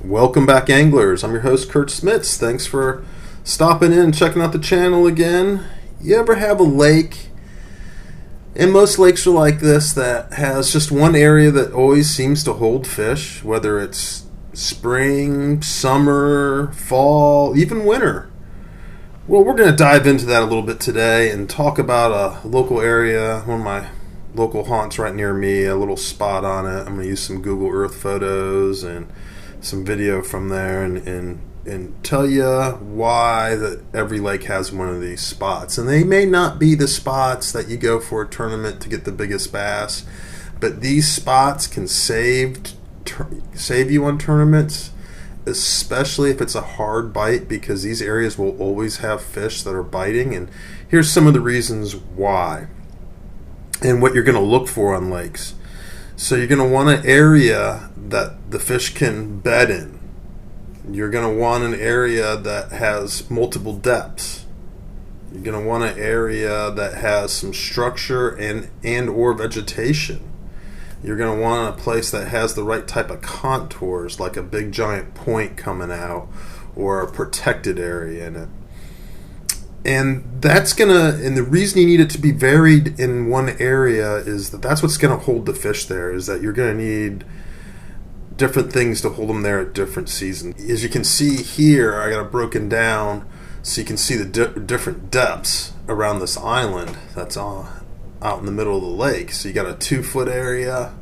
Welcome back, anglers. I'm your host, Kurt Smits. Thanks for stopping in and checking out the channel again. You ever have a lake, and most lakes are like this, that has just one area that always seems to hold fish, whether it's spring, summer, fall, even winter? Well, we're going to dive into that a little bit today and talk about a local area, one of my local haunts right near me, a little spot on it. I'm going to use some Google Earth photos and some video from there and tell you why that every lake has one of these spots. And they may not be the spots that you go for a tournament to get the biggest bass, but these spots can save you on tournaments, especially if it's a hard bite, because these areas will always have fish that are biting. And here's some of the reasons why and what you're going to look for on lakes. So you're going to want an area that the fish can bed in. You're going to want an area that has multiple depths. You're going to want an area that has some structure and or vegetation. You're going to want a place that has the right type of contours, like a big giant point coming out or a protected area in it. And the reason you need it to be varied in one area is that's what's going to hold the fish there, is that you're going to need different things to hold them there at different seasons. As you can see here, I got it broken down so you can see the different depths around this island that's out in the middle of the lake. So you got a 2-foot area,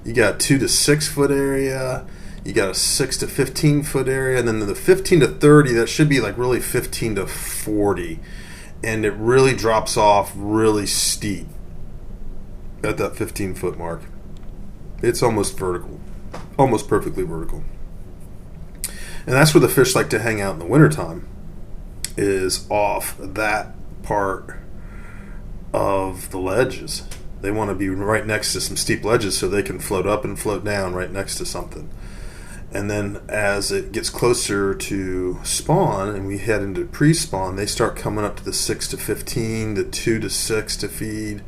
you got a 2 to 6 foot area, you got a 6 to 15 foot area, and then the 15 to 30, that should be like really 15 to 40. And it really drops off really steep at that 15 foot mark. It's almost vertical, almost perfectly vertical. And that's where the fish like to hang out in the wintertime, is off that part of the ledges. They want to be right next to some steep ledges so they can float up and float down right next to something. And then as it gets closer to spawn and we head into pre-spawn, they start coming up to the 6 to 15, the 2 to 6 to feed,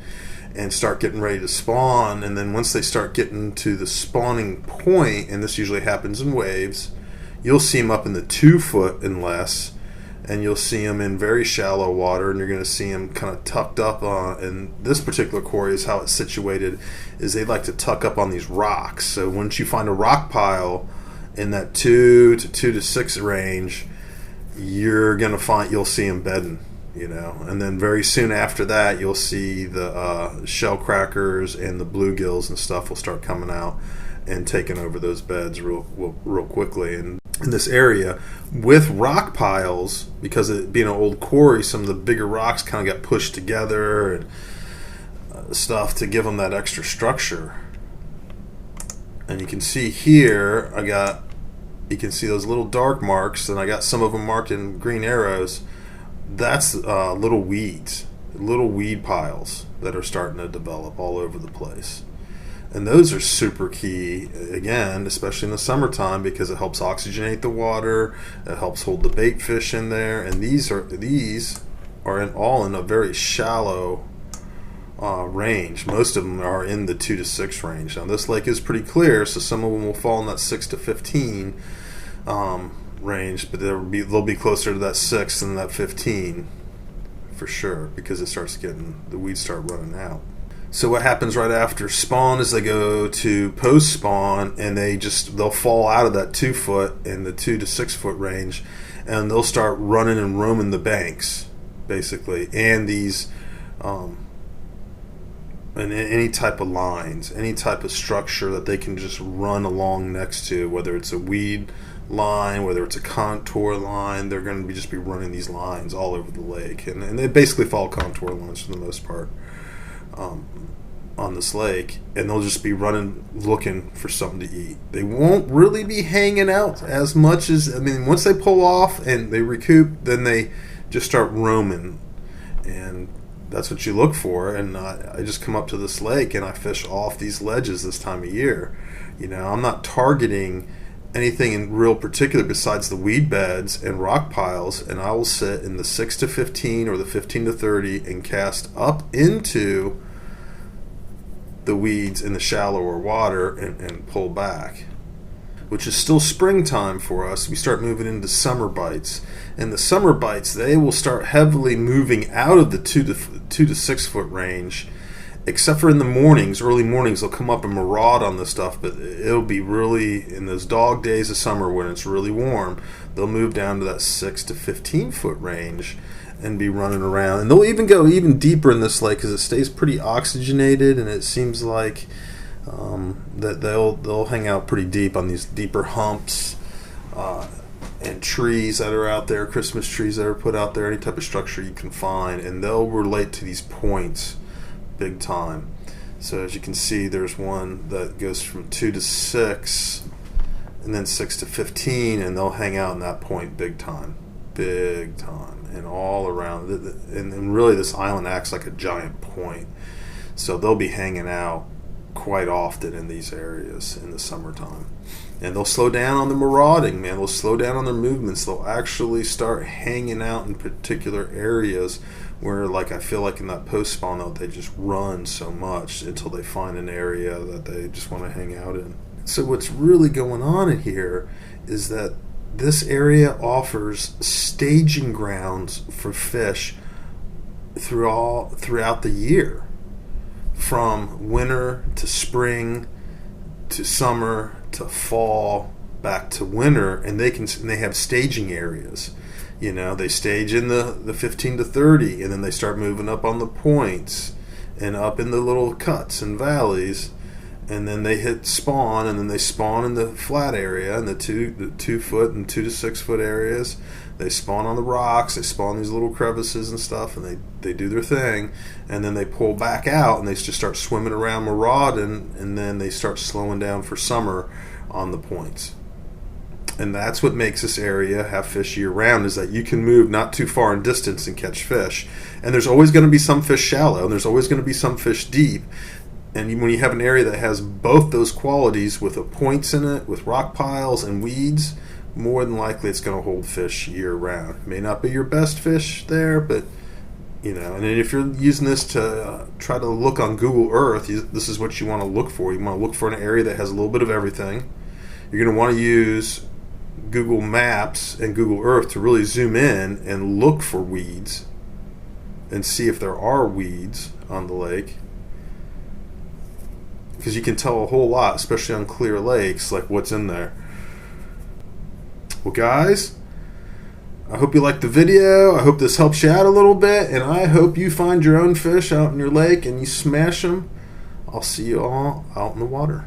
and start getting ready to spawn. And then once they start getting to the spawning point, and this usually happens in waves, you'll see them up in the 2 foot and less, and you'll see them in very shallow water, and you're going to see them kind of tucked up on. And this particular quarry is how it's situated, is they like to tuck up on these rocks. So once you find a rock pile in that 2 to 6 range, you'll see them bedding, and then very soon after that you'll see the shell crackers and the bluegills and stuff will start coming out and taking over those beds real quickly. And in this area with rock piles, because it being an old quarry, some of the bigger rocks kind of got pushed together and stuff to give them that extra structure. And you can see here, you can see those little dark marks, and I got some of them marked in green arrows. That's little weed piles that are starting to develop all over the place. And those are super key, again, especially in the summertime, because it helps oxygenate the water, it helps hold the bait fish in there, and these are all in a very shallow range. Most of them are in the 2 to 6 range. Now this lake is pretty clear, so some of them will fall in that 6 to 15 range, but they'll be closer to that 6 than that 15 for sure, because the weeds start running out. So what happens right after spawn is they go to post spawn, and they'll fall out of that 2 foot in the 2 to 6 foot range, and they'll start running and roaming the banks basically, and these and any type of lines, any type of structure that they can just run along next to, whether it's a weed line, whether it's a contour line, they're going to just be running these lines all over the lake. And they basically follow contour lines for the most part on this lake, and they'll just be running looking for something to eat. They won't really be hanging out as much once they pull off and they recoup, then they just start roaming. And that's what you look for. And I just come up to this lake and I fish off these ledges this time of year. I'm not targeting anything in real particular besides the weed beds and rock piles, and I will sit in the 6 to 15 or the 15 to 30 and cast up into the weeds in the shallower water and pull back. which is still springtime for us, we start moving into summer bites. And the summer bites, they will start heavily moving out of the 2 to 6 foot range, except for in the mornings, early mornings, they'll come up and maraud on the stuff, but it'll be really, in those dog days of summer when it's really warm, they'll move down to that 6 to 15 foot range and be running around. And they'll even go even deeper in this lake because it stays pretty oxygenated, and it seems like that they'll hang out pretty deep on these deeper humps and trees that are out there, Christmas trees that are put out there, any type of structure you can find, and they'll relate to these points big time. So as you can see, there's one that goes from 2 to 6 and then 6 to 15, and they'll hang out in that point big time, and all around. And really this island acts like a giant point, so they'll be hanging out quite often in these areas in the summertime. And they'll slow down on the marauding, man. They'll slow down on their movements. They'll actually start hanging out in particular areas where, like, I feel like in that post spawn though, they just run so much until they find an area that they just want to hang out in. So what's really going on in here is that this area offers staging grounds for fish throughout the year, from winter to spring to summer to fall back to winter, and they have staging areas. You know, they stage in the 15 to 30, and then they start moving up on the points and up in the little cuts and valleys, and then they hit spawn, and then they spawn in the flat area in the 2 foot and 2 to 6 foot areas. They spawn on the rocks, they spawn these little crevices and stuff, and they do their thing, and then they pull back out and they just start swimming around marauding, and then they start slowing down for summer on the points. And that's what makes this area have fish year round, is that you can move not too far in distance and catch fish. And there's always going to be some fish shallow, and there's always going to be some fish deep. And when you have an area that has both those qualities with points in it, with rock piles and weeds, more than likely it's going to hold fish year round. It may not be your best fish there, but you know. And then if you're using this to try to look on Google Earth, this is what you want to look for. You want to look for an area that has a little bit of everything. You're going to want to use Google Maps and Google Earth to really zoom in and look for weeds and see if there are weeds on the lake, because you can tell a whole lot, especially on clear lakes, like what's in there. Well, guys, I hope you liked the video. I hope this helps you out a little bit, and I hope you find your own fish out in your lake and you smash them. I'll see you all out in the water.